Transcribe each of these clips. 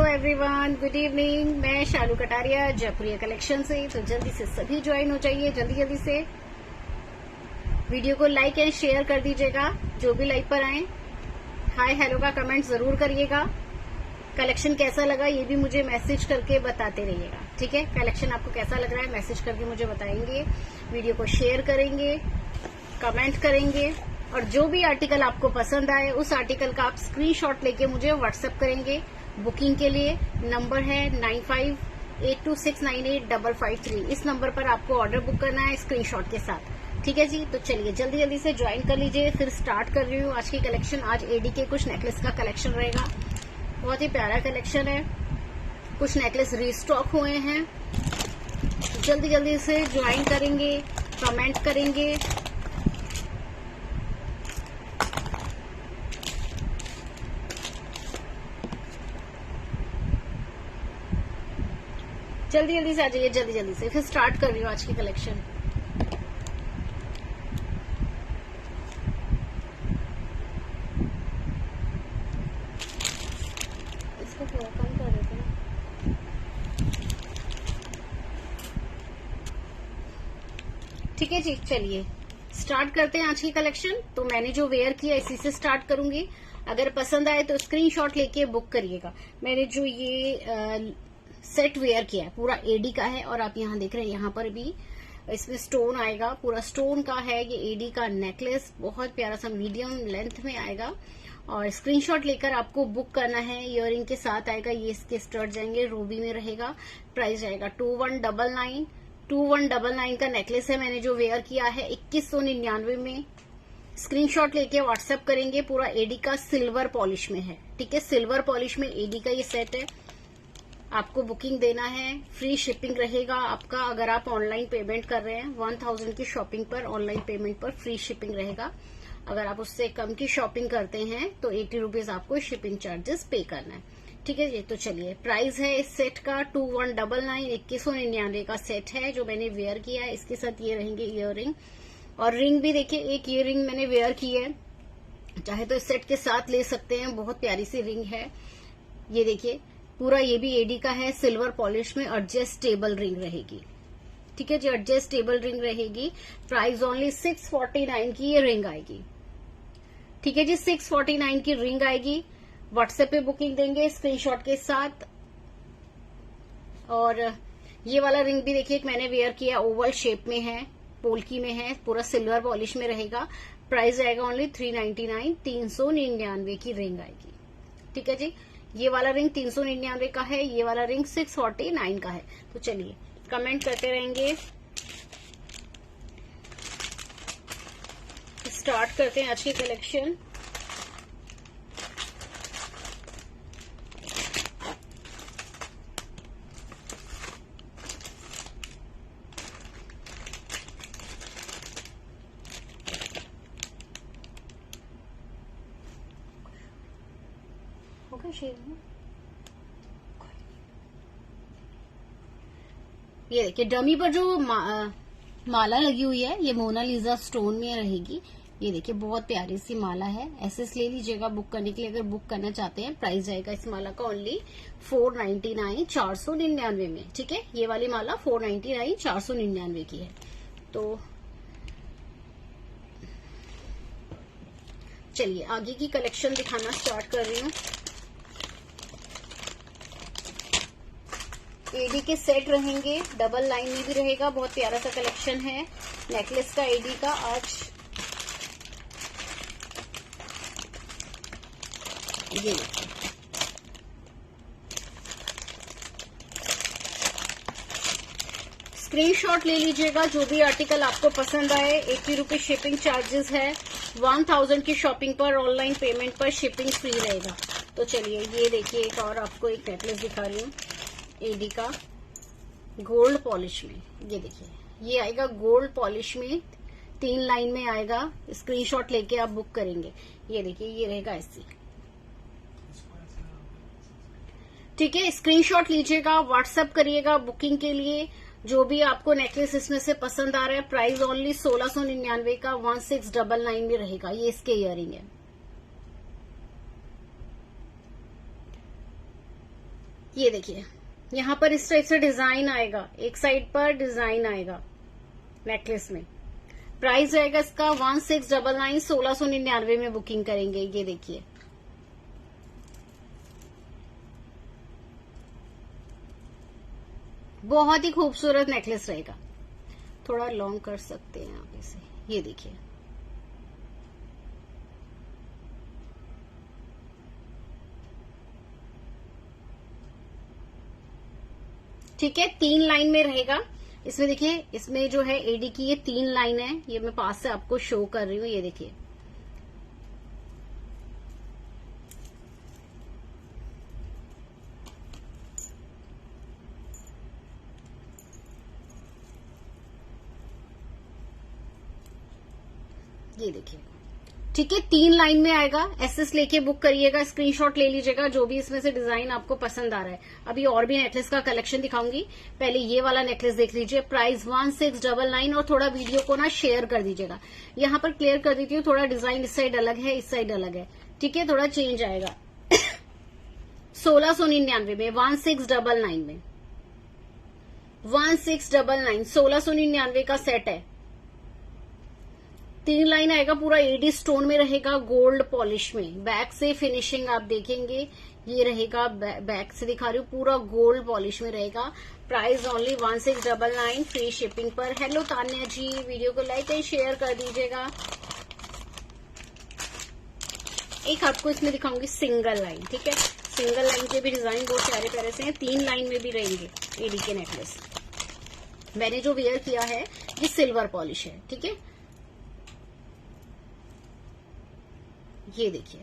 Everyone, good evening. मैं शालू Kataria Jaipuria collection से। तो जल्दी से सभी ज्वाइन हो जाइए, जल्दी से वीडियो को लाइक एंड शेयर कर दीजिएगा। जो भी लाइव पर आए हाय हेलो का कमेंट जरूर करिएगा। कलेक्शन कैसा लगा ये भी मुझे मैसेज करके बताते रहिएगा, ठीक है। कलेक्शन आपको कैसा लग रहा है मैसेज करके मुझे बताएंगे, वीडियो को शेयर करेंगे, कमेंट करेंगे और जो भी आर्टिकल आपको पसंद आए उस आर्टिकल का आप स्क्रीनशॉट लेके मुझे व्हाट्सएप करेंगे। बुकिंग के लिए नंबर है 9582698553। इस नंबर पर आपको ऑर्डर बुक करना है स्क्रीनशॉट के साथ, ठीक है जी। तो चलिए जल्दी से ज्वाइन कर लीजिए। फिर स्टार्ट कर रही हूँ आज की कलेक्शन। आज एडी के कुछ नेकलेस का कलेक्शन रहेगा, बहुत ही प्यारा कलेक्शन है। कुछ नेकलेस रीस्टॉक हुए हैं, जल्दी से ज्वाइन करेंगे, कमेंट करेंगे। जल्दी से आ जाइए, जल्दी से। फिर स्टार्ट कर रही हूँ आज की कलेक्शन। इसको थोड़ा कम कर देते हैं। ठीक है जी, चलिए स्टार्ट करते हैं आज की कलेक्शन। तो मैंने जो वेयर किया इसी से स्टार्ट करूंगी। अगर पसंद आए तो स्क्रीनशॉट लेके बुक करिएगा। मैंने जो ये सेट वेयर किया है पूरा एडी का है और आप यहाँ देख रहे हैं यहाँ पर भी इसमें स्टोन आएगा, पूरा स्टोन का है। ये एडी का नेकलेस बहुत प्यारा सा मीडियम लेंथ में आएगा और स्क्रीनशॉट लेकर आपको बुक करना है। इयररिंग के साथ आएगा, ये इसके स्टड जाएंगे, रूबी में रहेगा। प्राइस जाएगा 2199। 2199 का नेकलेस है। मैंने जो वेयर किया है 2199 में। स्क्रीनशॉट लेके व्हाट्सएप करेंगे। पूरा एडी का सिल्वर पॉलिश में है, ठीक है। सिल्वर पॉलिश में एडी का ये सेट है। आपको बुकिंग देना है, फ्री शिपिंग रहेगा आपका। अगर आप ऑनलाइन पेमेंट कर रहे हैं 1000 की शॉपिंग पर, ऑनलाइन पेमेंट पर फ्री शिपिंग रहेगा। अगर आप उससे कम की शॉपिंग करते हैं तो 80 रुपीज आपको शिपिंग चार्जेस पे करना है, ठीक है जी। तो चलिए प्राइस है इस सेट का 2199। 2199 का सेट है जो मैंने वेयर किया है। इसके साथ ये रहेंगे इयररिंग और रिंग भी। देखिए एक इयररिंग मैंने वेयर की है, चाहे तो इस सेट के साथ ले सकते हैं। बहुत प्यारी सी रिंग है, ये देखिए। पूरा ये भी एडी का है, सिल्वर पॉलिश में एडजस्टेबल रिंग रहेगी, ठीक है जी। एडजस्टेबल रिंग रहेगी। प्राइस ओनली 649 की ये रिंग आएगी, ठीक है जी। 649 की रिंग आएगी। व्हाट्सएप पे बुकिंग देंगे स्क्रीनशॉट के साथ। और ये वाला रिंग भी देखिए मैंने वेयर किया, ओवल शेप में है, पोल्की में है, पूरा सिल्वर पॉलिश में रहेगा। प्राइस आएगा ओनली 399। 399 की रिंग आएगी, ठीक है जी। ये वाला रिंग 399 का है, ये वाला रिंग 649 का है। तो चलिए कमेंट करते रहेंगे। स्टार्ट करते हैं आज की कलेक्शन। ये देखिए डमी पर जो माला लगी हुई है ये मोनालिसा स्टोन में रहेगी। ये देखिए बहुत प्यारी सी माला है। एसएस ले लीजिएगा बुक करने के लिए अगर बुक करना चाहते हैं। प्राइस जाएगा इस माला का ओनली 499, 499 में, ठीक है। ये वाली माला 499, 499 की है। तो चलिए आगे की कलेक्शन दिखाना स्टार्ट कर रही हूँ। एडी के सेट रहेंगे, डबल लाइन में भी रहेगा। बहुत प्यारा सा कलेक्शन है नेकलेस का एडी का। आज ये स्क्रीनशॉट ले लीजिएगा। जो भी आर्टिकल आपको पसंद आए। 80 रुपीज शिपिंग चार्जेस है। 1000 की शॉपिंग पर, ऑनलाइन पेमेंट पर शिपिंग फ्री रहेगा। तो चलिए ये देखिए एक और आपको एक नेकलेस दिखा रही हूँ एडी का गोल्ड पॉलिश में। ये देखिए ये आएगा गोल्ड पॉलिश में, 3 लाइन में आएगा। स्क्रीनशॉट लेके आप बुक करेंगे। ये देखिए ये रहेगा ऐसी, ठीक है। स्क्रीनशॉट लीजिएगा, व्हाट्सएप करिएगा बुकिंग के लिए। जो भी आपको नेकलेस इसमें से पसंद आ रहा है। प्राइस ओनली 1699 का 1699 में रहेगा। ये इसके इयररिंग है। ये देखिए यहाँ पर इस टाइप से डिजाइन आएगा, एक साइड पर डिजाइन आएगा नेकलेस में। प्राइस रहेगा इसका 1699, 1699 में बुकिंग करेंगे। ये देखिए बहुत ही खूबसूरत नेकलेस रहेगा। थोड़ा लॉन्ग कर सकते हैं आप इसे। ये देखिए ठीक है, 3 लाइन में रहेगा। इसमें देखिए, इसमें जो है एडी की ये 3 लाइन है, ये मैं पास से आपको शो कर रही हूँ। ये देखिए ये देखिए ठीक है, 3 लाइन में आएगा। एसएस लेके बुक करिएगा, स्क्रीनशॉट ले लीजिएगा जो भी इसमें से डिजाइन आपको पसंद आ रहा है। अभी और भी नेकलेस का कलेक्शन दिखाऊंगी, पहले ये वाला नेकलेस देख लीजिए। प्राइस 1699, और थोड़ा वीडियो को ना शेयर कर दीजिएगा। यहाँ पर क्लियर कर देती हूँ, थोड़ा डिजाइन इस साइड अलग है, इस साइड अलग है, ठीक है, थोड़ा चेंज आएगा। 1699 में, 1699 में, 1699, 1699 का सेट है। 3 लाइन आएगा, पूरा एडी स्टोन में रहेगा, गोल्ड पॉलिश में। बैक से फिनिशिंग आप देखेंगे, ये रहेगा, बैक से दिखा रही हूँ, पूरा गोल्ड पॉलिश में रहेगा। प्राइस ओनली 1699, फ्री शिपिंग पर। हेलो तान्या जी, वीडियो को लाइक एंड शेयर कर दीजिएगा। एक आपको इसमें दिखाऊंगी सिंगल लाइन, ठीक है, सिंगल लाइन के भी डिजाइन बहुत प्यारे प्यारे से हैं। 3 लाइन में भी रहेंगे एडी के नेकलेस। मैंने जो वेयर किया है ये सिल्वर पॉलिश है, ठीक है। ये देखिए,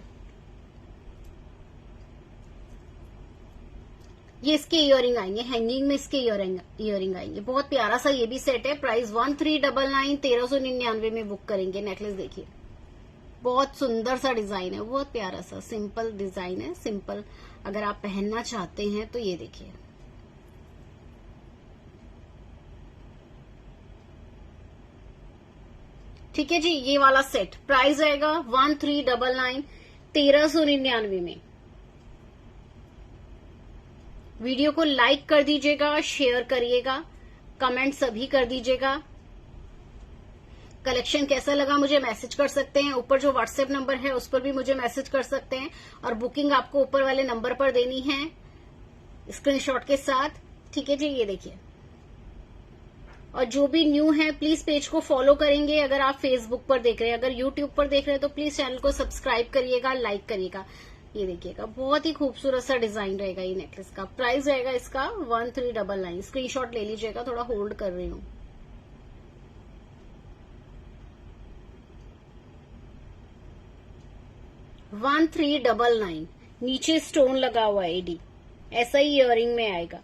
ये इसके इयरिंग आएंगे, हैंगिंग में इसके इयरिंग आएंगे। बहुत प्यारा सा ये भी सेट है। प्राइस 1399, 1399 में बुक करेंगे। नेकलेस देखिए, बहुत सुंदर सा डिजाइन है, बहुत प्यारा सा सिंपल डिजाइन है। सिंपल अगर आप पहनना चाहते हैं तो ये देखिए, ठीक है जी। ये वाला सेट प्राइस आएगा 1399, 1399 में। वीडियो को लाइक कर दीजिएगा, शेयर करिएगा, कमेंट सभी कर दीजिएगा। कलेक्शन कैसा लगा मुझे मैसेज कर सकते हैं, ऊपर जो व्हाट्सएप नंबर है उस पर भी मुझे मैसेज कर सकते हैं। और बुकिंग आपको ऊपर वाले नंबर पर देनी है स्क्रीनशॉट के साथ, ठीक है जी। ये देखिए, और जो भी न्यू है प्लीज पेज को फॉलो करेंगे अगर आप फेसबुक पर देख रहे हैं। अगर यूट्यूब पर देख रहे हैं तो प्लीज चैनल को सब्सक्राइब करिएगा, लाइक करिएगा। ये देखिएगा, बहुत ही खूबसूरत सा डिजाइन रहेगा ये नेकलेस का। प्राइस रहेगा इसका 1399। स्क्रीनशॉट ले लीजिएगा, थोड़ा होल्ड कर रही हूँ। $1399, नीचे स्टोन लगा हुआ है एडी, ऐसा ही इयरिंग में आएगा,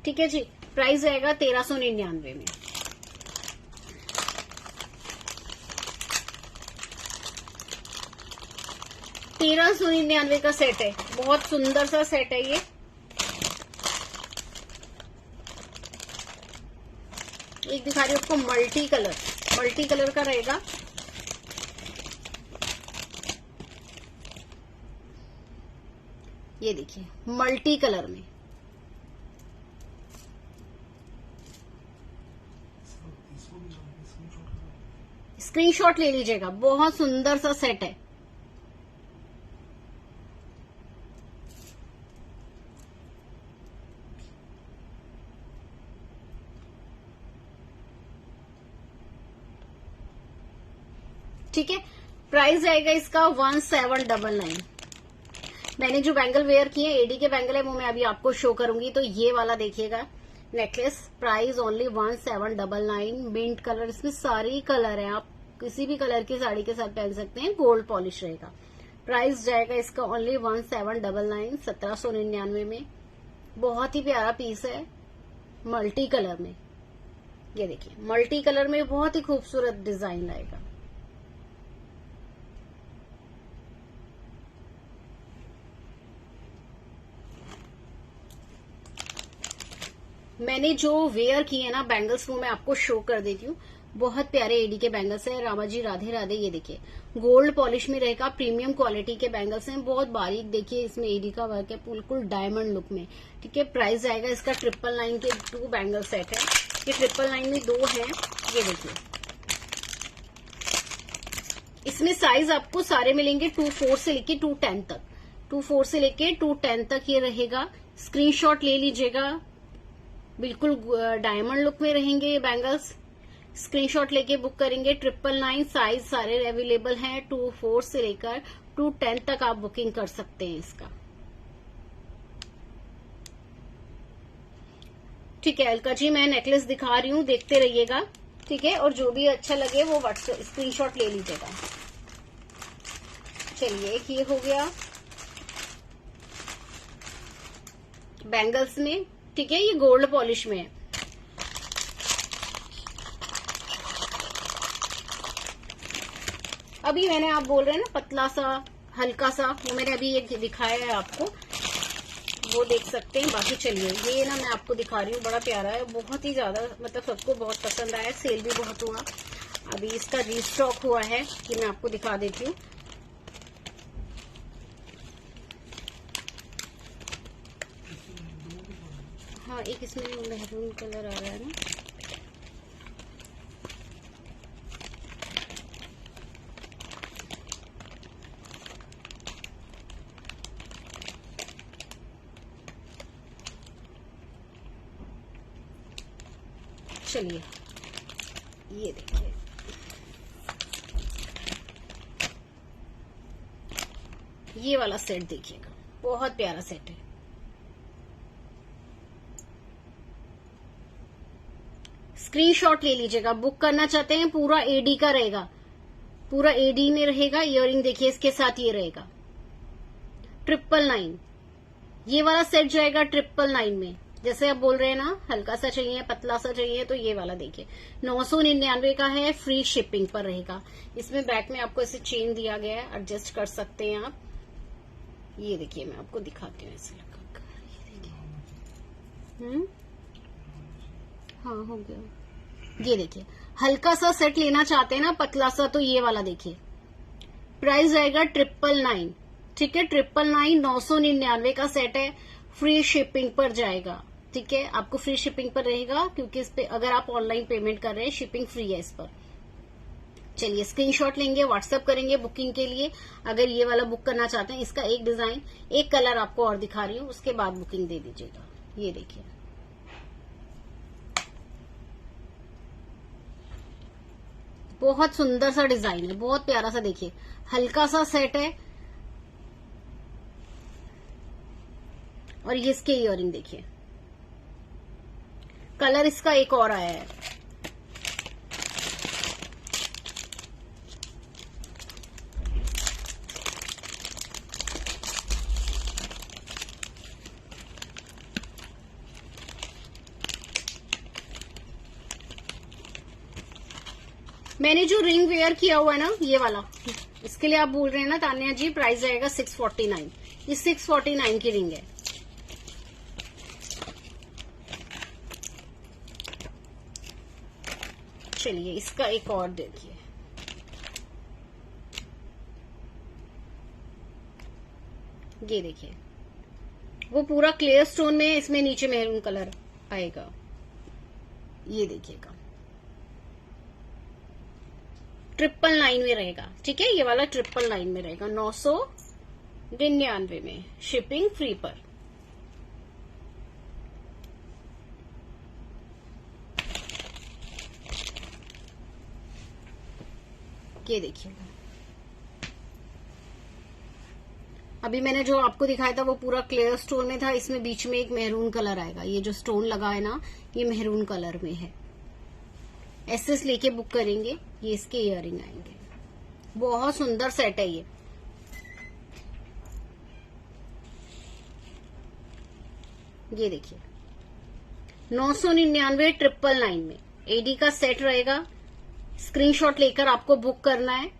ठीक है जी। प्राइस रहेगा 1399 में। $1399 का सेट है, बहुत सुंदर सा सेट है ये। एक दिखा रही हूँ आपको मल्टी कलर का रहेगा। ये देखिए, मल्टी कलर में। स्क्रीनशॉट ले लीजिएगा, बहुत सुंदर सा सेट है। ठीक है, प्राइस आएगा इसका 1799। मैंने जो बैंगल वेयर किए एडी के बैंगल है वो मैं अभी आपको शो करूंगी। तो ये वाला देखिएगा necklace, price only 1799। Mint colour, इसमें सारे कलर है, आप किसी भी कलर की साड़ी के साथ पहन सकते हैं। गोल्ड पॉलिश रहेगा। प्राइस जाएगा इसका ओनली 1799, 1799 में। बहुत ही प्यारा पीस है, मल्टी कलर में। ये देखिए, मल्टी कलर में बहुत ही खूबसूरत डिजाइन आएगा। मैंने जो वेयर किए ना बैंगल्स वो मैं आपको शो कर देती हूँ। बहुत प्यारे एडी के बैंगल्स हैं। रामा जी राधे राधे। ये देखिए गोल्ड पॉलिश में रहेगा, प्रीमियम क्वालिटी के बैंगल्स हैं, बहुत बारीक। देखिए इसमें एडी का वर्क है बिल्कुल डायमंड लुक में। ठीक है, प्राइस आएगा इसका 999 के 2 बैंगल सेट है। ये 999 में 2 है। ये देखिए इसमें साइज आपको सारे मिलेंगे 24 से लेके 210 तक। 24 से लेके 210 तक ये रहेगा। स्क्रीनशॉट ले लीजिएगा, बिल्कुल डायमंड लुक में रहेंगे ये बैंगल्स। स्क्रीनशॉट लेके बुक करेंगे 999। साइज सारे अवेलेबल हैं, 24 से लेकर 210 तक आप बुकिंग कर सकते हैं इसका। ठीक है अलका जी, मैं नेकलेस दिखा रही हूँ, देखते रहिएगा। ठीक है, और जो भी अच्छा लगे वो व्हाट्सएप स्क्रीनशॉट ले लीजिएगा। चलिए एक ये हो गया बैंगल्स में। ठीक है, ये गोल्ड पॉलिश में है। अभी मैंने आप बोल रहे हैं ना पतला सा हल्का सा, वो मैंने अभी एक दिखाया है आपको, वो देख सकते हैं। बाकी चलिए ये ना मैं आपको दिखा रही हूँ, बड़ा प्यारा है, बहुत ही ज्यादा मतलब सबको बहुत पसंद आया, सेल भी बहुत हुआ। अभी इसका रीस्टॉक हुआ है कि मैं आपको दिखा देती हूँ। हाँ एक इसमें मेहरून कलर आ रहा है ना, चलिए ये देखिए ये वाला सेट देखिएगा, बहुत प्यारा सेट है। स्क्रीनशॉट ले लीजिएगा, बुक करना चाहते हैं। पूरा एडी का रहेगा, पूरा एडी में रहेगा। इयररिंग देखिए इसके साथ ये रहेगा 999। ये वाला सेट जाएगा 999 में। जैसे आप बोल रहे हैं ना हल्का सा चाहिए पतला सा चाहिए, तो ये वाला देखिए 999 का है, फ्री शिपिंग पर रहेगा। इसमें बैक में आपको ऐसे चेन दिया गया है, एडजस्ट कर सकते हैं आप। ये देखिए मैं आपको दिखाती हूँ ऐसे लगा कर, ये देखिए हाँ हो गया। ये देखिए हल्का सा सेट लेना चाहते हैं ना पतला सा, तो ये वाला देखिए प्राइस आएगा 999। ठीक है 999 999 का सेट है, फ्री शिपिंग पर जाएगा। ठीक है, आपको फ्री शिपिंग पर रहेगा, क्योंकि इस पे अगर आप ऑनलाइन पेमेंट कर रहे हैं शिपिंग फ्री है इस पर। चलिए स्क्रीनशॉट लेंगे, व्हाट्सएप करेंगे बुकिंग के लिए। अगर ये वाला बुक करना चाहते हैं, इसका एक डिजाइन एक कलर आपको और दिखा रही हूँ, उसके बाद बुकिंग दे दीजिएगा। ये देखिए बहुत सुंदर सा डिजाइन है, बहुत प्यारा सा। देखिए हल्का सा सेट है, और ये इसके इयररिंग देखिए, कलर इसका एक और आया है। मैंने जो रिंग वेयर किया हुआ है ना ये वाला, इसके लिए आप बोल रहे हैं ना तान्या जी, प्राइस आएगा 649। ये 649 की रिंग है। चलिए इसका एक और देखिए, ये देखिए वो पूरा क्लियर स्टोन में, इसमें नीचे मेहरून कलर आएगा। ये देखिएगा 999 में रहेगा। ठीक है, ये वाला 999 में रहेगा, 999 में शिपिंग फ्री पर। ये देखिएगा अभी मैंने जो आपको दिखाया था वो पूरा क्लियर स्टोन में था, इसमें बीच में एक मेहरून कलर आएगा। ये जो स्टोन लगा है ना ये मेहरून कलर में है। एसएस लेके बुक करेंगे, ये इसके इयररिंग आएंगे। बहुत सुंदर सेट है ये। ये देखिए 999 999 में एडी का सेट रहेगा। स्क्रीनशॉट लेकर आपको बुक करना है,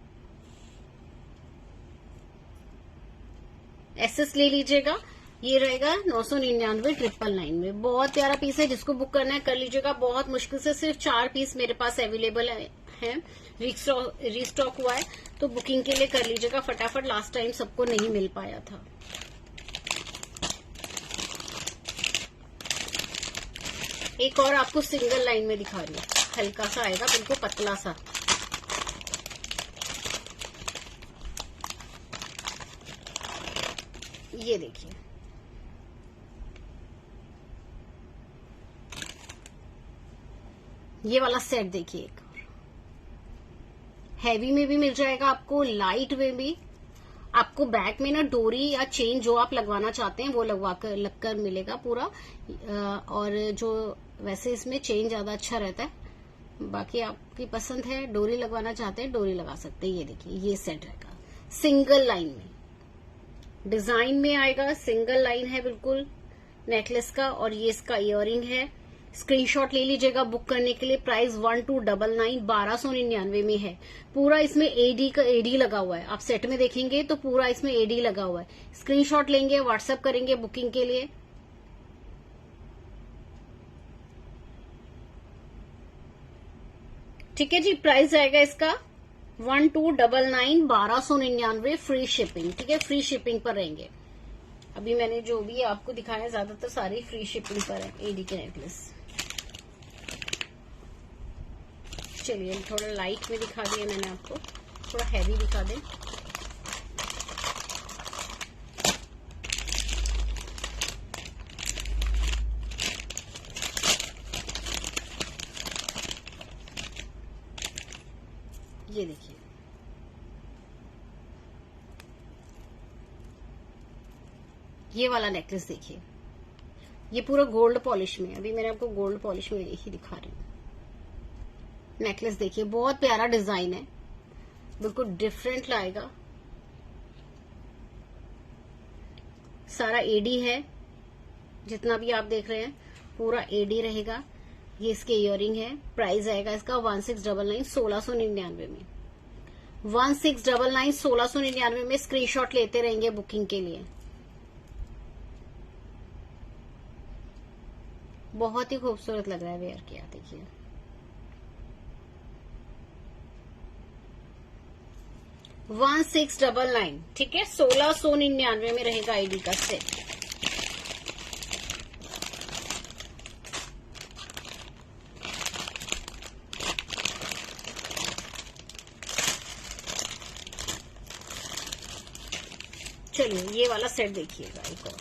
एसएस ले लीजिएगा। ये रहेगा 999 999 में। बहुत प्यारा पीस है, जिसको बुक करना है कर लीजिएगा। बहुत मुश्किल से सिर्फ 4 पीस मेरे पास अवेलेबल है, रीस्टॉक हुआ है, तो बुकिंग के लिए कर लीजिएगा फटाफट। लास्ट टाइम सबको नहीं मिल पाया था। एक और आपको सिंगल लाइन में दिखा रही हूँ, हल्का सा आएगा, बिल्कुल पतला सा। ये देखिए, ये वाला सेट देखिए। एक हैवी में भी मिल जाएगा आपको, लाइट में भी। आपको बैक में ना डोरी या चेन जो आप लगवाना चाहते हैं वो लगकर मिलेगा पूरा। और जो वैसे इसमें चेन ज्यादा अच्छा रहता है, बाकी आपकी पसंद है, डोरी लगवाना चाहते हैं डोरी लगा सकते हैं। ये देखिए, ये सेट रहेगा सिंगल लाइन में, डिजाइन में आएगा। सिंगल लाइन है बिल्कुल नेकलेस का, और ये इसका इयररिंग है। स्क्रीनशॉट ले लीजिएगा बुक करने के लिए। प्राइस 1299 1299 में है। पूरा इसमें एडी लगा हुआ है। आप सेट में देखेंगे तो पूरा इसमें एडी लगा हुआ है। स्क्रीनशॉट लेंगे, व्हाट्सएप करेंगे बुकिंग के लिए। ठीक है जी, प्राइस आएगा इसका 1299 1299 फ्री शिपिंग। ठीक है, फ्री शिपिंग पर रहेंगे। अभी मैंने जो भी आपको दिखाया ज्यादातर सारी फ्री शिपिंग पर है एडी के नेकलेस। चलिए थोड़ा लाइट में दिखा दिया मैंने आपको, थोड़ा हैवी दिखा दें। ये देखिए, ये वाला नेकलेस देखिए, ये पूरा गोल्ड पॉलिश में। अभी मैंने आपको गोल्ड पॉलिश में ही दिखा रही हूँ। नेकलेस देखिए, बहुत प्यारा डिजाइन है, बिल्कुल डिफरेंट लाएगा। सारा एडी है, जितना भी आप देख रहे हैं पूरा एडी रहेगा। ये इसके इयररिंग है। प्राइस आएगा इसका 1699 1699 में। 1699 1699 में। स्क्रीनशॉट लेते रहेंगे बुकिंग के लिए। बहुत ही खूबसूरत लग रहा है वेयर किया, देखिए। वन 1699, ठीक है, 1699 में रहेगा आईडी का सेट। चलिए ये वाला सेट देखिएगा एक और।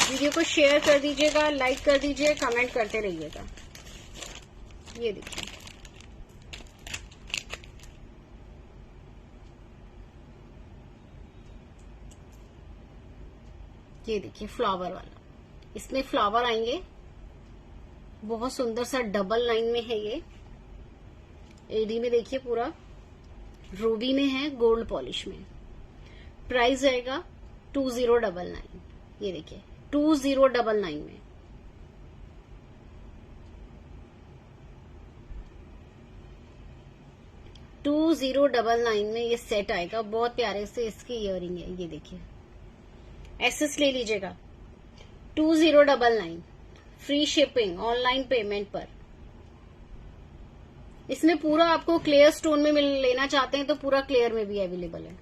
वीडियो को शेयर कर दीजिएगा, लाइक कर दीजिए, कमेंट करते रहिएगा। ये देखिए, ये देखिए फ्लावर वाला, इसमें फ्लावर आएंगे। बहुत सुंदर सा डबल लाइन में है ये। एडी में देखिए पूरा रूबी में है, गोल्ड पॉलिश में। प्राइस आएगा 2099। ये देखिए 2099 में। $2099 में ये सेट आएगा। बहुत प्यारे से इसकी इयररिंग है। ये देखिए, एसएस ले लीजिएगा। 2099 फ्री शिपिंग, ऑनलाइन पेमेंट पर। इसमें पूरा आपको क्लियर स्टोन में लेना चाहते हैं तो पूरा क्लियर में भी अवेलेबल है।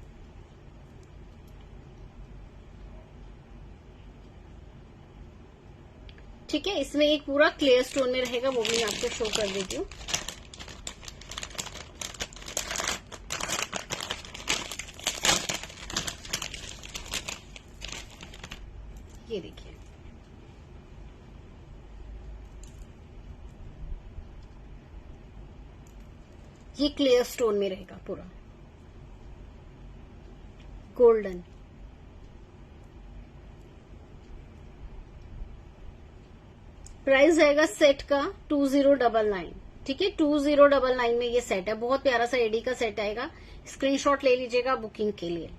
ठीक है, इसमें एक पूरा क्लियर स्टोन में रहेगा, वो भी मैं आपको शो कर देती हूँ। ये देखिए, ये क्लियर स्टोन में रहेगा पूरा गोल्डन। प्राइस आएगा सेट का 2099। ठीक है, 2099 में ये सेट है, बहुत प्यारा सा एडी का सेट आएगा। स्क्रीनशॉट ले लीजिएगा बुकिंग के लिए।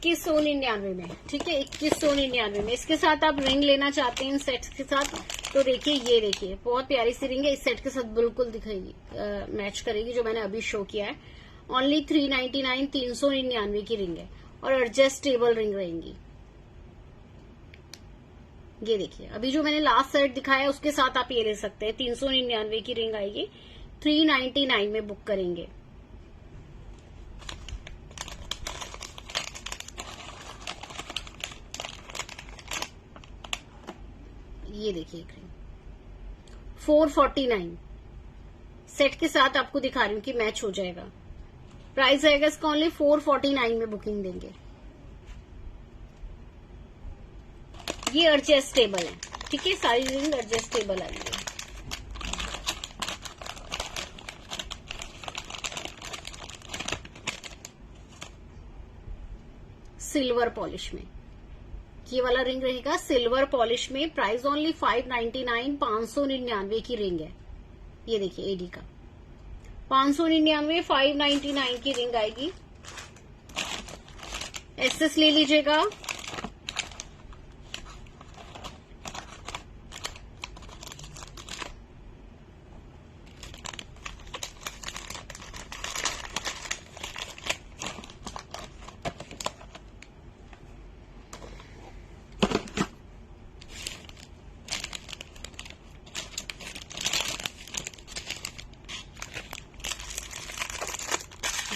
2199 में, ठीक है, 2199 में। इसके साथ आप रिंग लेना चाहते हैं इन सेट्स के साथ, तो देखिए ये देखिए बहुत प्यारी सी रिंग है, इस सेट के साथ बिल्कुल दिखेगी, मैच करेगी जो मैंने अभी शो किया है। ओनली 399, 399 की रिंग है और एडजस्टेबल रिंग रहेंगी। ये देखिए अभी जो मैंने लास्ट सेट दिखाया है उसके साथ आप ये ले सकते हैं। 399 की रिंग आएगी, 399 में बुक करेंगे। ये देखिए एक रिंग 449 सेट के साथ आपको दिखा रही हूँ कि मैच हो जाएगा। प्राइस आएगा इसका ओनली 449 में बुकिंग देंगे। ये एडजस्टेबल है, ठीक है, सारी रिंग एडजस्टेबल आएंगे। सिल्वर पॉलिश में ये वाला रिंग रहेगा, सिल्वर पॉलिश में। प्राइस ओनली 599, 599 की रिंग है। ये देखिए एडी का 599, 599 की रिंग आएगी। एसएस ले लीजिएगा।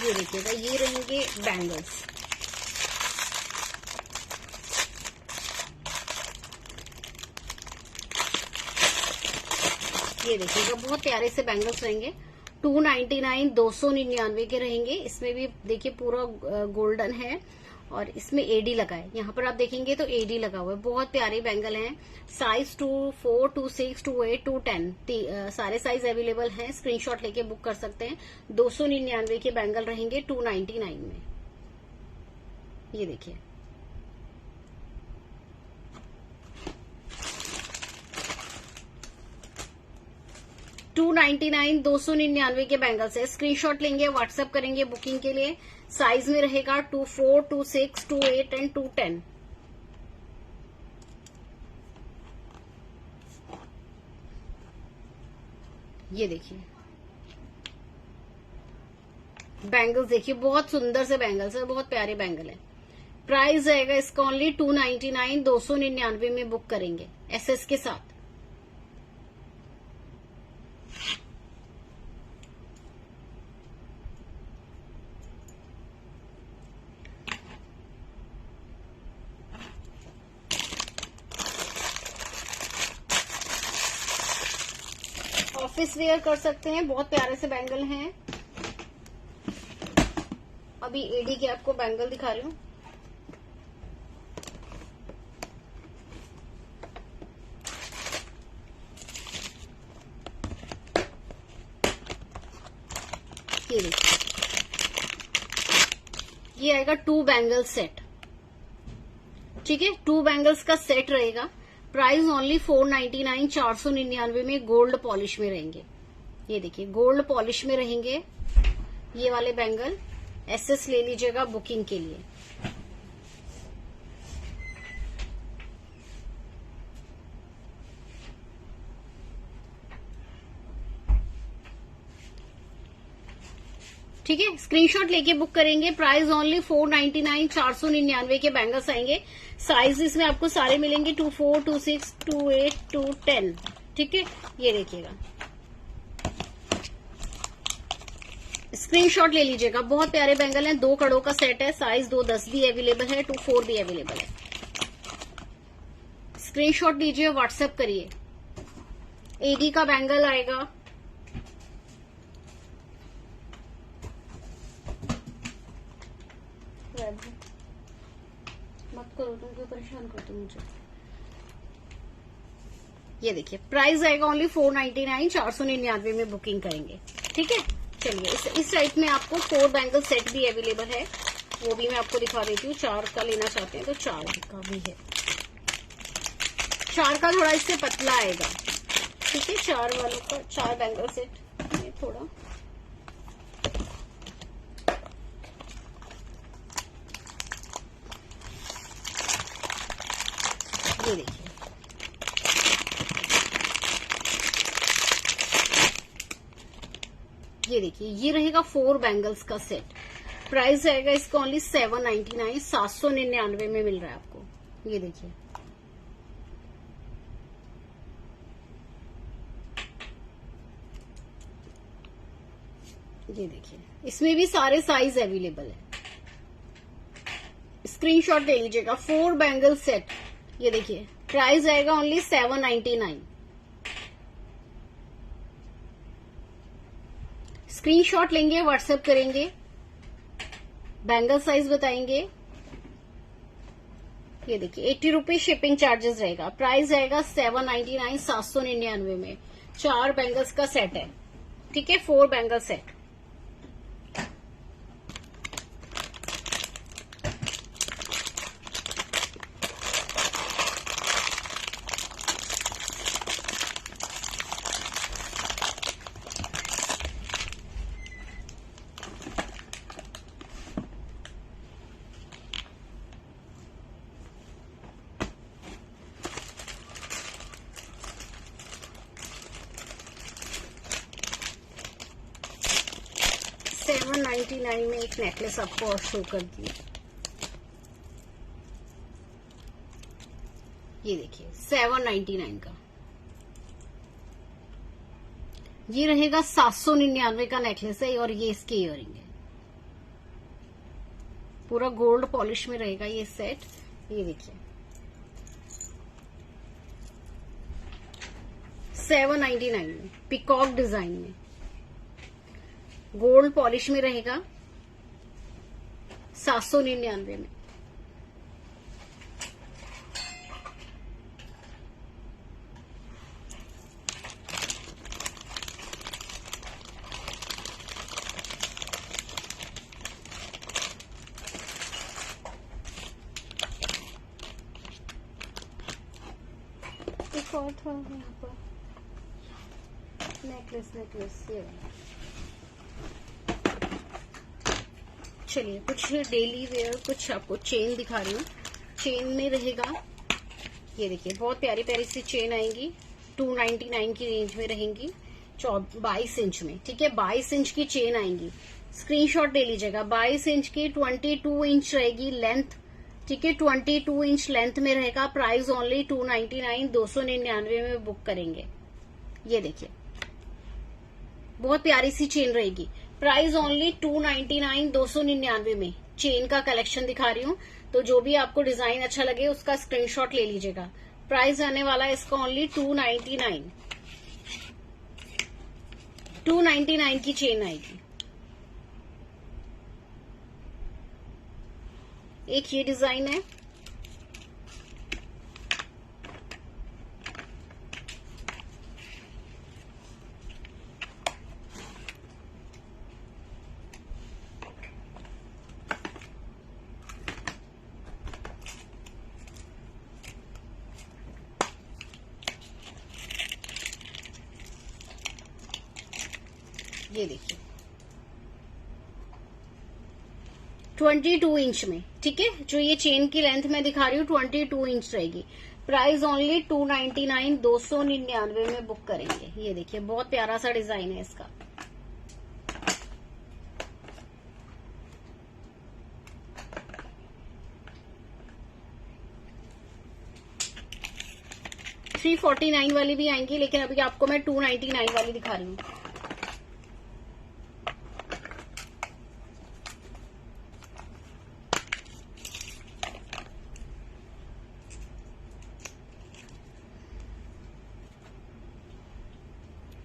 ये देखिएगा ये रहेंगे बैंगल्स। ये देखिएगा बहुत प्यारे से बैंगल्स रहेंगे। 299, 299 के रहेंगे। इसमें भी देखिए पूरा गोल्डन है और इसमें एडी लगा है। यहाँ पर आप देखेंगे तो एडी लगा हुआ है। बहुत प्यारे बैंगल हैं। साइज 24, 26, 28, 210 सारे साइज अवेलेबल हैं। स्क्रीनशॉट लेके बुक कर सकते हैं। 299 के बैंगल रहेंगे 299 में। ये देखिए $299, 299 के बैंगल्स है। स्क्रीनशॉट लेंगे, व्हाट्सएप करेंगे बुकिंग के लिए। साइज में रहेगा 24, 26, 28 एंड 210। ये देखिए बैंगल्स, देखिए बहुत सुंदर से बैंगल्स है, बहुत प्यारे बैंगल है। प्राइस रहेगा इसका ओनली 299, 299 में बुक करेंगे एसएस के साथ। ऑफिस वेयर कर सकते हैं, बहुत प्यारे से बैंगल हैं। अभी एडी के आपको बैंगल दिखा रही हूँ। ये देखिए ये आएगा 2 बैंगल सेट, ठीक है, 2 बैंगल्स का सेट रहेगा। प्राइस ओनली 499, 499 में गोल्ड पॉलिश में रहेंगे। ये देखिए गोल्ड पॉलिश में रहेंगे ये वाले बैंगल। एसएस ले लीजिएगा बुकिंग के लिए। ठीक है, स्क्रीनशॉट लेके बुक करेंगे। प्राइस ओनली 499, 499 के बैंगल्स आएंगे। साइज इसमें आपको सारे मिलेंगे 24, 26, 28, 210। ठीक है, ये देखिएगा स्क्रीनशॉट ले लीजिएगा। बहुत प्यारे बैंगल हैं। 2 कड़ों का सेट है। साइज 210 भी अवेलेबल है, 24 भी अवेलेबल है। स्क्रीनशॉट लीजिए, व्हाट्सएप करिए। एडी का बैंगल आएगा। मत करो, तुम क्यों परेशान करते मुझे। ये देखिए प्राइस आएगा ओनली 499, 499 में बुकिंग करेंगे। ठीक है, चलिए इस टाइप में आपको 4 बैंगल सेट भी अवेलेबल है, वो भी मैं आपको दिखा देती हूँ। 4 का लेना चाहते हैं तो 4 का भी है। 4 का थोड़ा इससे पतला आएगा, ठीक है। 4 वालों का 4 बैंगल सेट ये थोड़ा ये देखिए, ये देखिए, ये रहेगा 4 बैंगल्स का सेट। प्राइस रहेगा इसका ओनली 799, 799 में मिल रहा है आपको। ये देखिए, ये देखिए, इसमें भी सारे साइज अवेलेबल है। स्क्रीनशॉट ले लीजिएगा। 4 बैंगल सेट, ये देखिए, प्राइस आएगा ओनली 799। स्क्रीनशॉट लेंगे, व्हाट्सएप करेंगे, बैंगल साइज बताएंगे। ये देखिए, 80 रुपीज शिपिंग चार्जेस रहेगा। प्राइस आएगा 799, 799 में। 4 बैंगल्स का सेट है, ठीक है, 4 बैंगल सेट। $799 में एक नेकलेस आपको और शो कर दी। ये देखिए, 799 का ये रहेगा। 799 का नेकलेस है और ये इसके इयररिंग है। पूरा गोल्ड पॉलिश में रहेगा ये सेट। ये देखिए, 799 में, पिकॉक डिजाइन में, गोल्ड पॉलिश में रहेगा। 799 में। एक और था यहाँ पर नेकलेस, ये चलिए, कुछ डेली वेयर, कुछ आपको चेन दिखा रही हूँ। चेन में रहेगा, ये देखिए, बहुत प्यारी प्यारी सी चेन आएंगी। 299 की रेंज में रहेंगी, 22 इंच में, ठीक है। 22 इंच की चेन आएंगी। स्क्रीनशॉट ले लीजिएगा। 22 इंच की, 22 इंच रहेगी लेंथ, ठीक है। 22 इंच लेंथ में रहेगा। प्राइस ओनली 299, 299 में बुक करेंगे। ये देखिए, बहुत प्यारी सी चेन रहेगी। प्राइस ओनली 299, 299 में। चेन का कलेक्शन दिखा रही हूँ, तो जो भी आपको डिजाइन अच्छा लगे उसका स्क्रीनशॉट ले लीजिएगा। प्राइस आने वाला है इसका ओनली 299। 299 की चेन आएगी। एक ये डिजाइन है, ये देखिए, 22 इंच में, ठीक है। जो ये चेन की लेंथ मैं दिखा रही हूँ 22 इंच रहेगी। प्राइस ओनली 299, 299 में बुक करेंगे। ये देखिए, बहुत प्यारा सा डिजाइन है इसका। $349 वाली भी आएंगी, लेकिन अभी आपको मैं 299 वाली दिखा रही हूँ।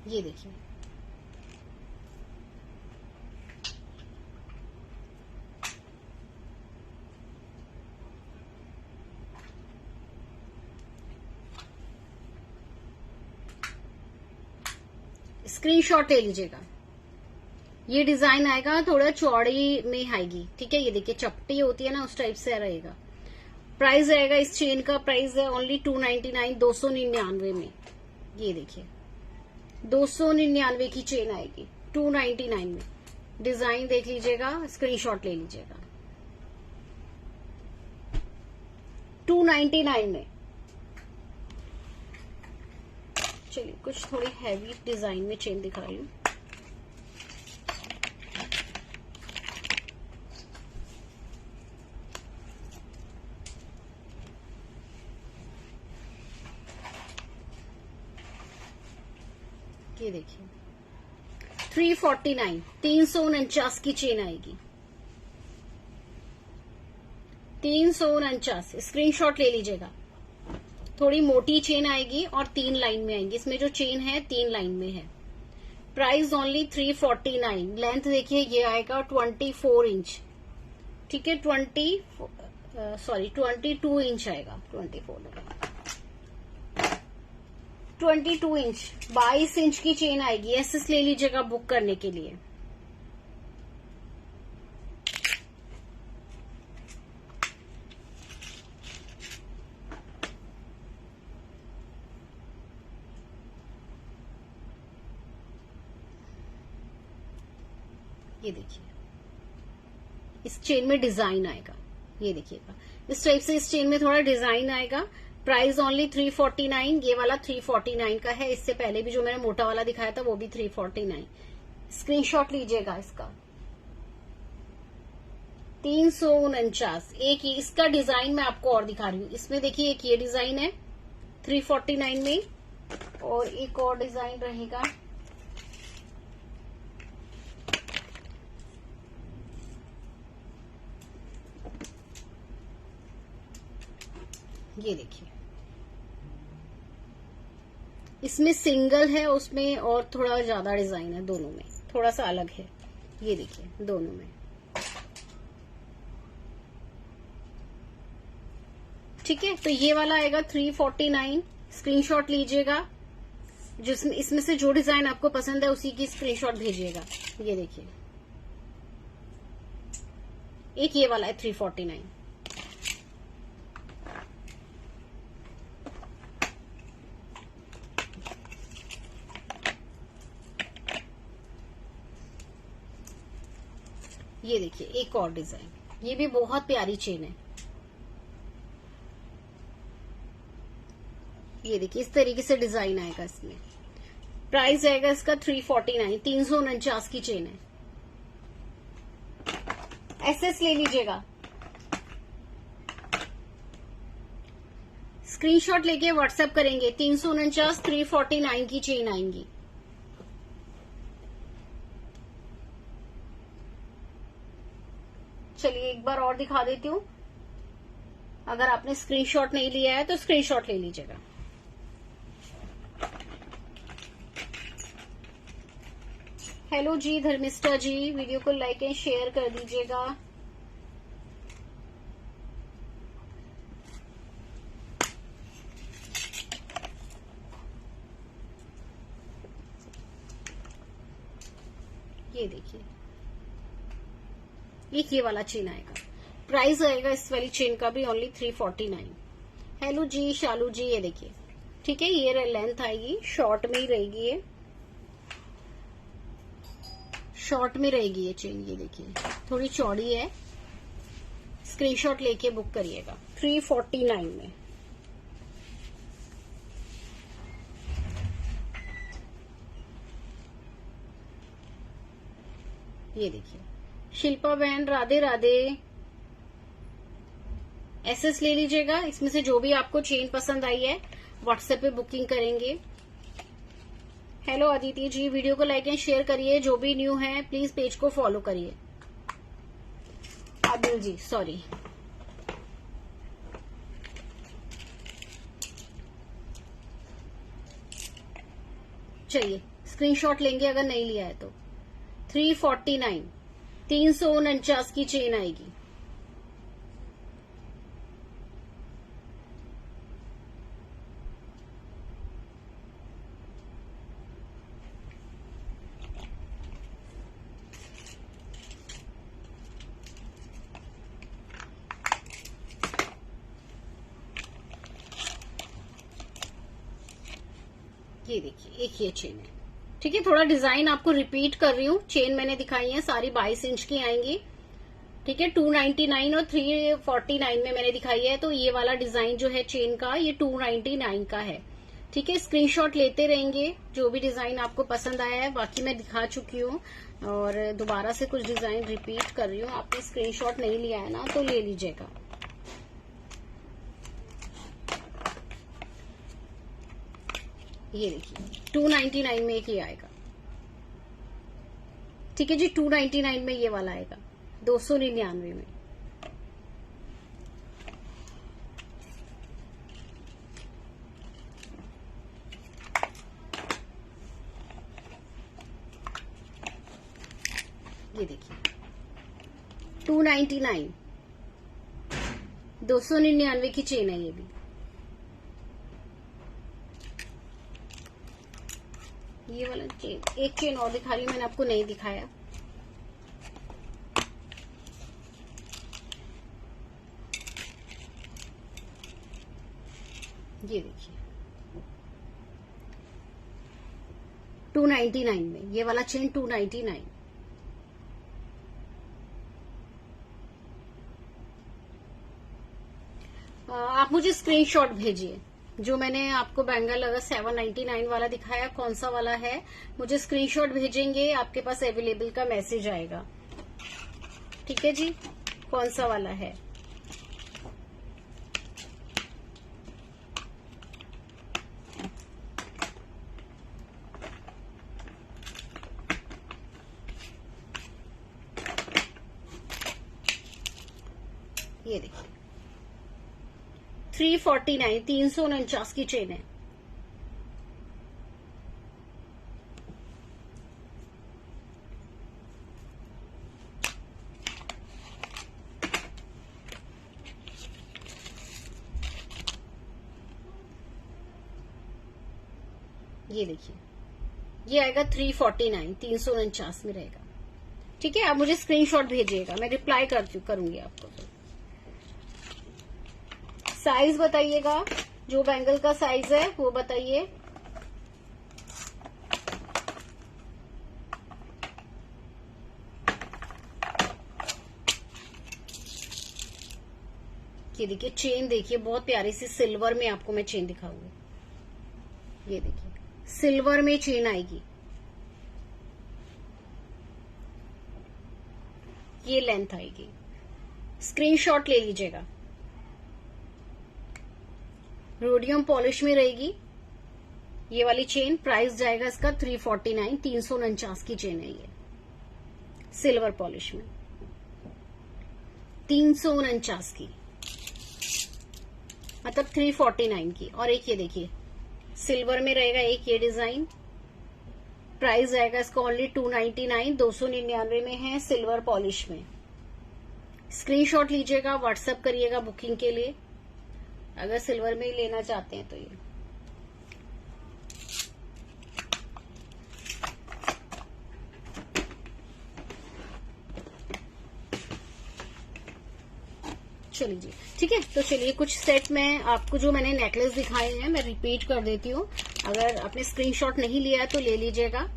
ये देखिए, स्क्रीनशॉट ले लीजिएगा। ये डिजाइन आएगा, थोड़ा चौड़ी में आएगी, ठीक है। ये देखिए, चपटी होती है ना, उस टाइप से रहेगा। प्राइस रहेगा इस चेन का, प्राइस है ओनली 299, 299 में। ये देखिए 299 की चेन आएगी 299 में। डिजाइन देख लीजिएगा, स्क्रीनशॉट ले लीजिएगा। 299 में। चलिए कुछ थोड़ी हैवी डिजाइन में चेन दिखा रही हूँ। ये देखिए 349, 349 की चेन आएगी, 349। स्क्रीनशॉट ले लीजिएगा। थोड़ी मोटी चेन आएगी और 3 लाइन में आएंगी। इसमें जो चेन है 3 लाइन में है। Price only 349। लेंथ देखिए ये आएगा 24 इंच, ठीक है। 22 इंच आएगा, 22 इंच, 22 इंच की चेन आएगी। एसएस ले लीजिएगा बुक करने के लिए। ये देखिए इस चेन में डिजाइन आएगा, ये देखिएगा इस टाइप से इस चेन में थोड़ा डिजाइन आएगा। Price only 349। ये वाला 349 का है। इससे पहले भी जो मैंने मोटा वाला दिखाया था वो भी 349। स्क्रीनशॉट लीजिएगा इसका। 349। एक इसका डिजाइन मैं आपको और दिखा रही हूँ। इसमें देखिए एक ये डिजाइन है 349 में, और एक और डिजाइन रहेगा। ये देखिए इसमें सिंगल है, उसमें और थोड़ा ज्यादा डिजाइन है, दोनों में थोड़ा सा अलग है। ये देखिए दोनों में, ठीक है। तो ये वाला आएगा 349। स्क्रीनशॉट लीजिएगा। जिसमें इसमें से जो डिजाइन आपको पसंद है उसी की स्क्रीनशॉट भेजिएगा। ये देखिए एक ये वाला है 349। ये देखिए एक और डिजाइन, ये भी बहुत प्यारी चेन है। ये देखिए इस तरीके से डिजाइन आएगा इसमें। प्राइस आएगा इसका 349, 349 की चेन है। एसएस ले लीजिएगा। स्क्रीनशॉट लेके व्हाट्सएप करेंगे। 349 349 की चेन आएंगी। चलिए एक बार और दिखा देती हूँ। अगर आपने स्क्रीनशॉट नहीं लिया है तो स्क्रीनशॉट ले लीजिएगा। हेलो जी धर्मिष्ठा जी, वीडियो को लाइक एंड शेयर कर दीजिएगा। ये देखिए एक ये वाला चेन आएगा। प्राइस आएगा इस वाली चेन का भी ओनली 349। हेलो जी शालू जी, ये देखिए ठीक है। ये लेंथ आएगी, शॉर्ट में ही रहेगी, ये शॉर्ट में रहेगी ये चेन। ये देखिए थोड़ी चौड़ी है। स्क्रीनशॉट लेके बुक करिएगा 349 में। ये देखिए शिल्पा बहन राधे राधे। एसएस ले लीजिएगा। इसमें से जो भी आपको चेन पसंद आई है व्हाट्सएप पे बुकिंग करेंगे। हेलो अदिति जी, वीडियो को लाइक एंड शेयर करिए। जो भी न्यू है प्लीज पेज को फॉलो करिए। आदिल जी सॉरी। चलिए स्क्रीनशॉट लेंगे अगर नहीं लिया है तो। 349, 349 की चेन आएगी। ये देखिए एक ये चेन है, ठीक है। थोड़ा डिजाइन आपको रिपीट कर रही हूँ, चेन मैंने दिखाई है सारी 22 इंच की आएंगी, ठीक है। 299 और 349 में मैंने दिखाई है, तो ये वाला डिजाइन जो है चेन का ये 299 का है, ठीक है। स्क्रीनशॉट लेते रहेंगे, जो भी डिजाइन आपको पसंद आया है, बाकी मैं दिखा चुकी हूँ और दोबारा से कुछ डिजाइन रिपीट कर रही हूँ। आपने स्क्रीनशॉट नहीं लिया है ना तो ले लीजिएगा। ये देखिए 299 में एक ये आएगा, ठीक है जी। 299 में ये वाला आएगा, 299 में। ये देखिए 299, 299 की चेन है ये भी। ये वाला चेन, एक चेन और दिखा रही हूँ, मैंने आपको नहीं दिखाया। ये देखिए 299 में ये वाला चेन 299। आप मुझे स्क्रीनशॉट भेजिए, जो मैंने आपको बैंगल अगर 799 वाला दिखाया कौन सा वाला है, मुझे स्क्रीनशॉट भेजेंगे, आपके पास अवेलेबल का मैसेज आएगा, ठीक है जी, कौन सा वाला है। ये देखिए 349, 349 की चेन है। ये देखिए ये आएगा 349, 349 में रहेगा, ठीक है। आप मुझे स्क्रीनशॉट भेजिएगा, मैं रिप्लाई करूंगी आपको। साइज बताइएगा, जो बैंगल का साइज है वो बताइए। ये देखिए चेन, देखिए बहुत प्यारी सी सिल्वर में आपको मैं चेन दिखाऊंगी। ये देखिए सिल्वर में चेन आएगी, ये लेंथ आएगी। स्क्रीनशॉट ले लीजिएगा। रोडियम पॉलिश में रहेगी ये वाली चेन। प्राइस जाएगा इसका 349, 349 की चेन है ये, सिल्वर पॉलिश में 349 की, मतलब 349 की। और एक ये देखिए सिल्वर में रहेगा एक ये डिजाइन। प्राइस जाएगा इसका ओनली 299, 299 में है, सिल्वर पॉलिश में। स्क्रीनशॉट लीजिएगा, व्हाट्सएप करिएगा बुकिंग के लिए, अगर सिल्वर में ही लेना चाहते हैं तो। ये चलिए जी, ठीक है। तो चलिए कुछ सेट में आपको जो मैंने नेकलेस दिखाए हैं मैं रिपीट कर देती हूँ। अगर आपने स्क्रीनशॉट नहीं लिया है तो ले लीजिएगा,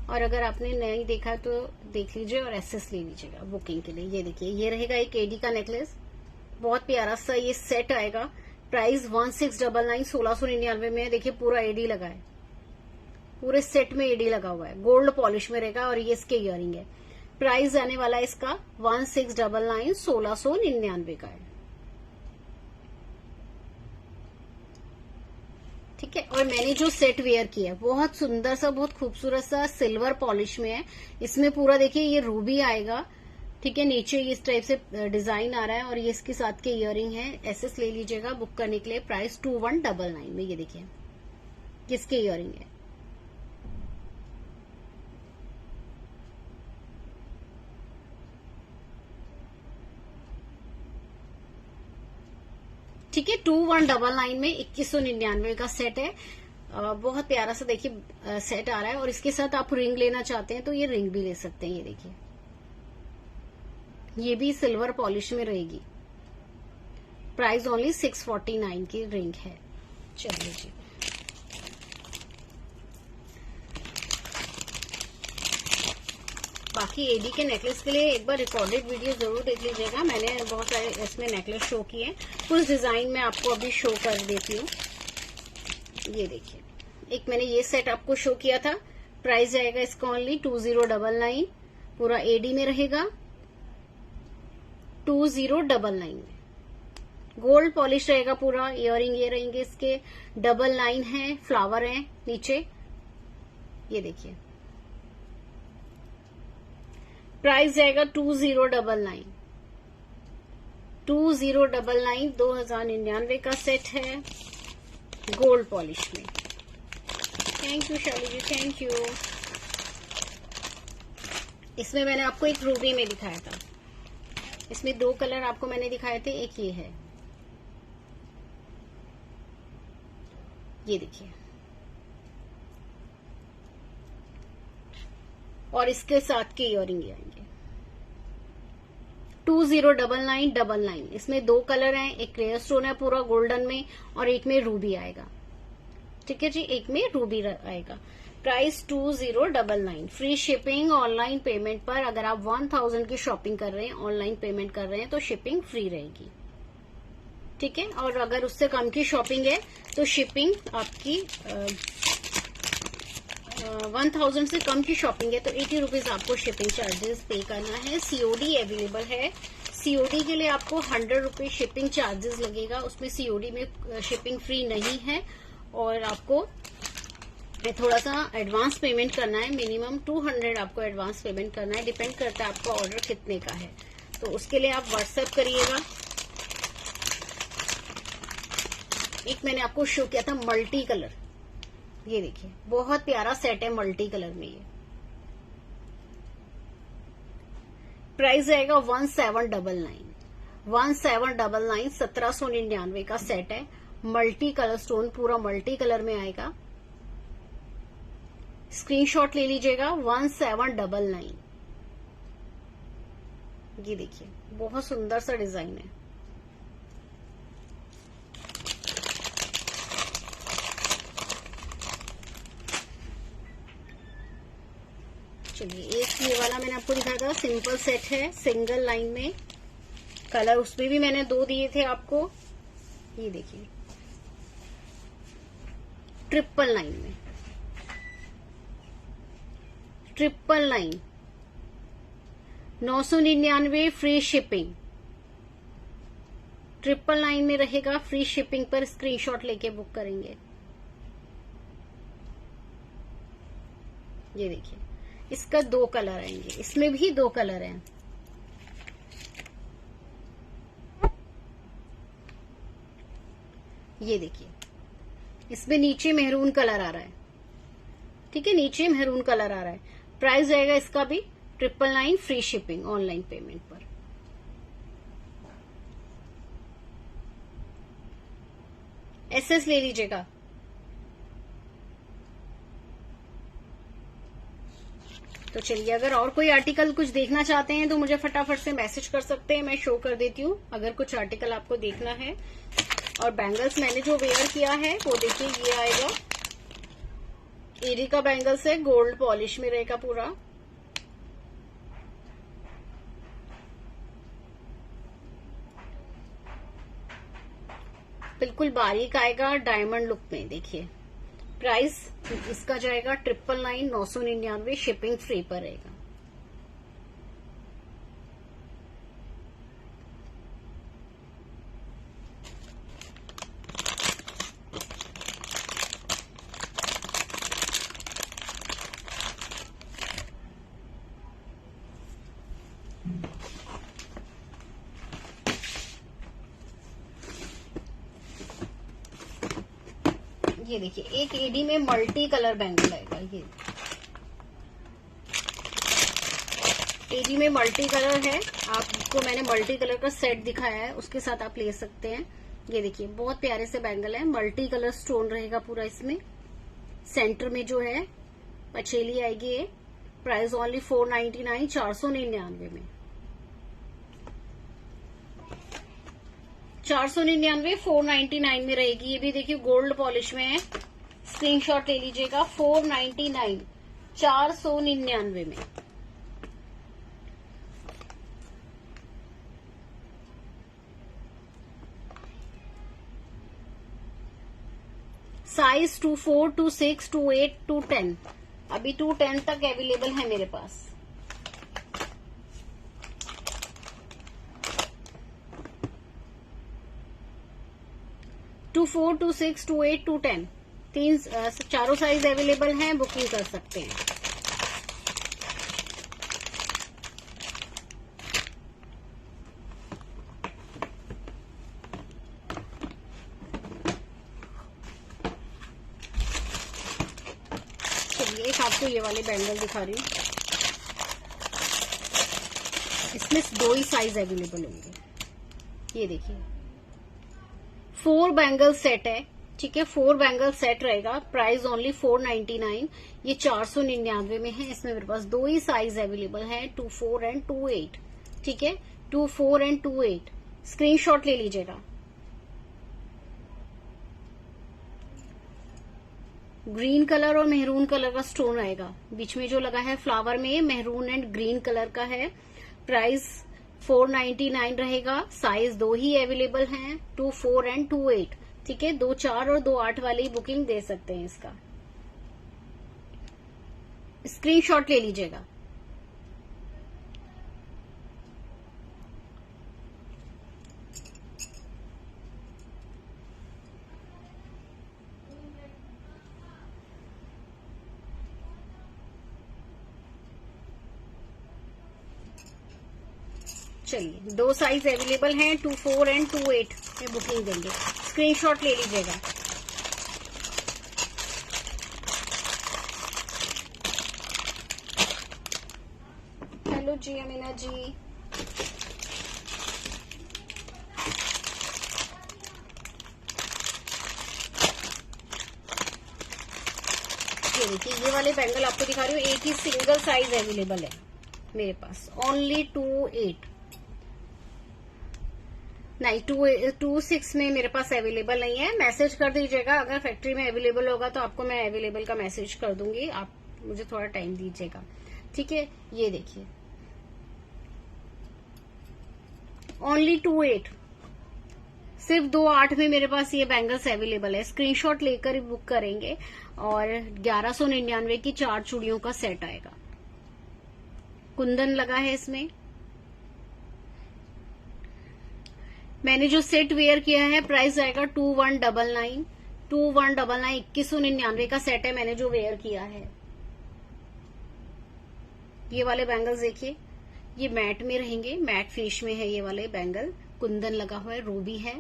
और अगर आपने नहीं देखा तो देख लीजिए और एसएस ले लीजिएगा बुकिंग के लिए। ये देखिए ये रहेगा एक एडी का नेकलेस, बहुत प्यारा सा ये सेट आएगा। प्राइस 1699, 1699 में। देखिए पूरा एडी लगा है, पूरे सेट में एडी लगा हुआ है, गोल्ड पॉलिश में रहेगा, और ये इसके इयरिंग है। प्राइस आने वाला है इसका 1699, 1699 का है, ठीक है। और मैंने जो सेट वेयर किया है बहुत सुंदर सा, बहुत खूबसूरत सा सिल्वर पॉलिश में है। इसमें पूरा देखिए ये रूबी आएगा, ठीक है। नीचे इस टाइप से डिजाइन आ रहा है, और ये इसके साथ के इयरिंग है। एसएस ले लीजिएगा बुक करने के लिए। प्राइस 2199 में। ये देखिए किसके इयरिंग है, ठीक है। 2199 में 2199 का सेट है। बहुत प्यारा सा देखिए सेट आ रहा है, और इसके साथ आप रिंग लेना चाहते हैं तो ये रिंग भी ले सकते हैं। ये देखिए ये भी सिल्वर पॉलिश में रहेगी। प्राइस ओनली 649 की रिंग है। चलिए जी, बाकी एडी के नेकलेस के लिए एक बार रिकॉर्डेड वीडियो जरूर देख लीजिएगा। मैंने बहुत सारे इसमें नेकलेस शो किए हैं। फुल डिजाइन में आपको अभी शो कर देती हूँ। ये देखिए, एक मैंने ये सेट आपको शो किया था। प्राइस आएगा इसका ओनली 2099। पूरा एडी में रहेगा 2099 में। गोल्ड पॉलिश रहेगा पूरा। इयररिंग ये रहेंगे इसके, डबल लाइन है, फ्लावर है नीचे। ये देखिए, प्राइस जाएगा 2099। 2099 2099 का सेट है गोल्ड पॉलिश में। थैंक यू शाली जी, थैंक यू। इसमें मैंने आपको एक रूबी में दिखाया था। इसमें 2 कलर आपको मैंने दिखाए थे, एक ये है, ये देखिए, और इसके साथ के इयररिंग आएंगे 209999। इसमें 2 कलर हैं, एक क्लियर स्टोन है पूरा गोल्डन में और एक में रूबी आएगा। ठीक है जी, एक में रूबी आएगा। Price 2099। Free shipping. Online payment पर अगर आप 1000 की शॉपिंग कर रहे हैं, ऑनलाइन पेमेंट कर रहे हैं तो शिपिंग फ्री रहेगी। ठीक है, और अगर उससे कम की शॉपिंग है तो शिपिंग आपकी 1000 से कम की शॉपिंग है तो 80 रुपीज आपको शिपिंग चार्जेस पे करना है। सीओडी अवेलेबल है। सीओडी के लिए आपको 100 रुपीज शिपिंग चार्जेस लगेगा। उसमें सीओडी में शिपिंग फ्री नहीं है और आपको थोड़ा सा एडवांस पेमेंट करना है। मिनिमम 200 आपको एडवांस पेमेंट करना है। डिपेंड करता है आपका ऑर्डर कितने का है, तो उसके लिए आप व्हाट्सएप करिएगा। एक मैंने आपको शो किया था मल्टी कलर, ये देखिए बहुत प्यारा सेट है मल्टी कलर में। ये प्राइस आएगा 1799। 1799 1799 का सेट है। मल्टी कलर स्टोन पूरा मल्टी कलर में आएगा। स्क्रीनशॉट ले लीजिएगा 1799। ये देखिए बहुत सुंदर सा डिजाइन है। चलिए, एक ये वाला मैंने आपको दिखाया था, सिंपल सेट है सिंगल लाइन में। कलर उसमें भी मैंने 2 दिए थे आपको। ये देखिए ट्रिपल लाइन में, triple line 999 free shipping. Triple line में रहेगा, फ्री शिपिंग पर स्क्रीनशॉट लेके बुक करेंगे। ये देखिए इसका 2 कलर आएंगे, इसमें भी 2 कलर हैं। ये देखिए इसमें नीचे मेहरून कलर आ रहा है। ठीक है, नीचे मेहरून कलर आ रहा है। प्राइस जाएगा इसका भी 999 फ्री शिपिंग ऑनलाइन पेमेंट पर। एसएस ले लीजिएगा। तो चलिए, अगर और कोई आर्टिकल कुछ देखना चाहते हैं तो मुझे फटाफट से मैसेज कर सकते हैं, मैं शो कर देती हूँ अगर कुछ आर्टिकल आपको देखना है। और बैंगल्स मैंने जो वेयर किया है वो देखिए, ये आएगा एडी का बैंगल्स है, गोल्ड पॉलिश में रहेगा पूरा। बिल्कुल बारीक आएगा डायमंड लुक में। देखिए प्राइस इसका जाएगा 999 999 शिपिंग फ्री पर रहेगा। ये देखिए एक एडी में मल्टी कलर बैंगल आएगा। ये एडी में मल्टी कलर है, आपको मैंने मल्टी कलर का सेट दिखाया है, उसके साथ आप ले सकते हैं। ये देखिए बहुत प्यारे से बैंगल है, मल्टी कलर स्टोन रहेगा पूरा इसमें। सेंटर में जो है पचेली आएगी। ये प्राइस ओनली 499 499 में। 499 499 में रहेगी। ये भी देखिए गोल्ड पॉलिश में है, स्क्रीनशॉट ले लीजिएगा। 499 499 में। साइज 24, 26, 28, 210, अभी 210 तक अवेलेबल है मेरे पास। टू 4, 2 6, 2 8, 2 10, चारों साइज अवेलेबल हैं, बुकिंग कर सकते हैं। चलिए एक आपको ये वाले बैंगल दिखा रही हूँ, इसमें 2 ही साइज अवेलेबल होंगे। ये देखिए 4 बैंगल सेट है, ठीक है, 4 बैंगल सेट रहेगा, प्राइस ओनली 499। ये 499 में है। इसमें मेरे पास 2 ही साइज अवेलेबल है, 24 एंड 28, ठीक है, 24 एंड 28। स्क्रीनशॉट ले लीजिएगा। ग्रीन कलर और मेहरून कलर का स्टोन आएगा, बीच में जो लगा है फ्लावर में मेहरून एंड ग्रीन कलर का है। प्राइस 499 रहेगा। साइज 2 ही अवेलेबल हैं, 24 एंड 28, ठीक है। 2 4 और 2 8 वाली बुकिंग दे सकते हैं। इसका स्क्रीनशॉट ले लीजिएगा। चलिए 2 साइज अवेलेबल हैं, 24 एंड 28 में बुकिंग देंगे। स्क्रीनशॉट ले लीजिएगा। हेलो जी अमीना जी, ये देखिए ये वाले बैंगल आपको दिखा रही हूँ, एक ही सिंगल साइज अवेलेबल है मेरे पास, ओनली 28 नहीं 26 में मेरे पास अवेलेबल नहीं है। मैसेज कर दीजिएगा, अगर फैक्ट्री में अवेलेबल होगा तो आपको मैं अवेलेबल का मैसेज कर दूंगी, आप मुझे थोड़ा टाइम दीजिएगा, ठीक है। ये देखिए ओनली 28, सिर्फ 2 8 में मेरे पास ये बैंगल्स अवेलेबल है। स्क्रीनशॉट लेकर बुक करेंगे और 1199 की 4 चूड़ियों का सेट आएगा। कुंदन लगा है इसमें। मैंने जो सेट वेयर किया है प्राइस आएगा 2199, 2199 का सेट है मैंने जो वेयर किया है। ये वाले बैंगल्स देखिए, ये मैट में रहेंगे, मैट फिनिश में है ये वाले बैंगल, कुंदन लगा हुआ है, रूबी है।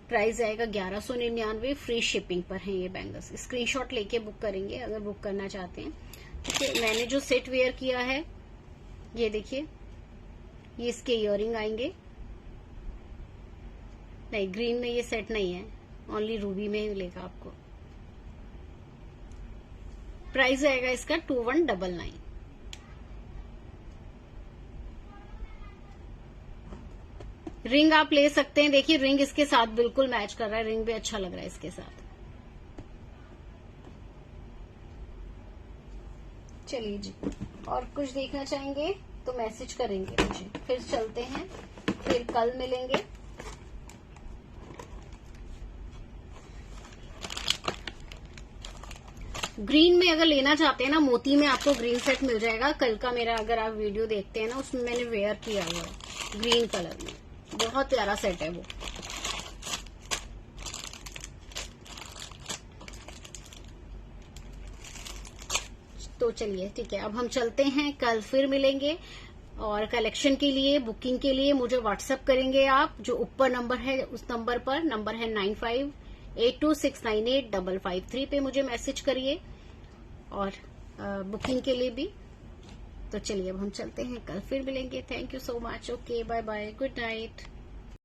प्राइस आएगा 1199, फ्री शिपिंग पर है ये बैंगल्स। स्क्रीनशॉट लेके बुक करेंगे अगर बुक करना चाहते हैं, ठीक है। मैंने जो सेट वेयर किया है ये देखिए, ये इसके इयररिंग आएंगे, नहीं ग्रीन में ये सेट नहीं है, ओनली रूबी में मिलेगा आपको। प्राइस आएगा इसका 2199। रिंग आप ले सकते हैं, देखिए रिंग इसके साथ बिल्कुल मैच कर रहा है, रिंग भी अच्छा लग रहा है इसके साथ। चलिए जी, और कुछ देखना चाहेंगे तो मैसेज करेंगे मुझे, फिर चलते हैं, फिर कल मिलेंगे। ग्रीन में अगर लेना चाहते हैं ना, मोती में आपको ग्रीन सेट मिल जाएगा। कल का मेरा अगर आप वीडियो देखते हैं ना, उसमें मैंने वेयर किया हुआ है ग्रीन कलर में, बहुत प्यारा सेट है वो। तो चलिए ठीक है, अब हम चलते हैं, कल फिर मिलेंगे। और कलेक्शन के लिए, बुकिंग के लिए मुझे व्हाट्सएप करेंगे आप, जो ऊपर नंबर है उस नंबर पर, नंबर है 9582698553 पे मुझे मैसेज करिए, और बुकिंग के लिए भी। तो चलिए अब हम चलते हैं, कल फिर मिलेंगे। Thank you so much, okay bye bye, good night.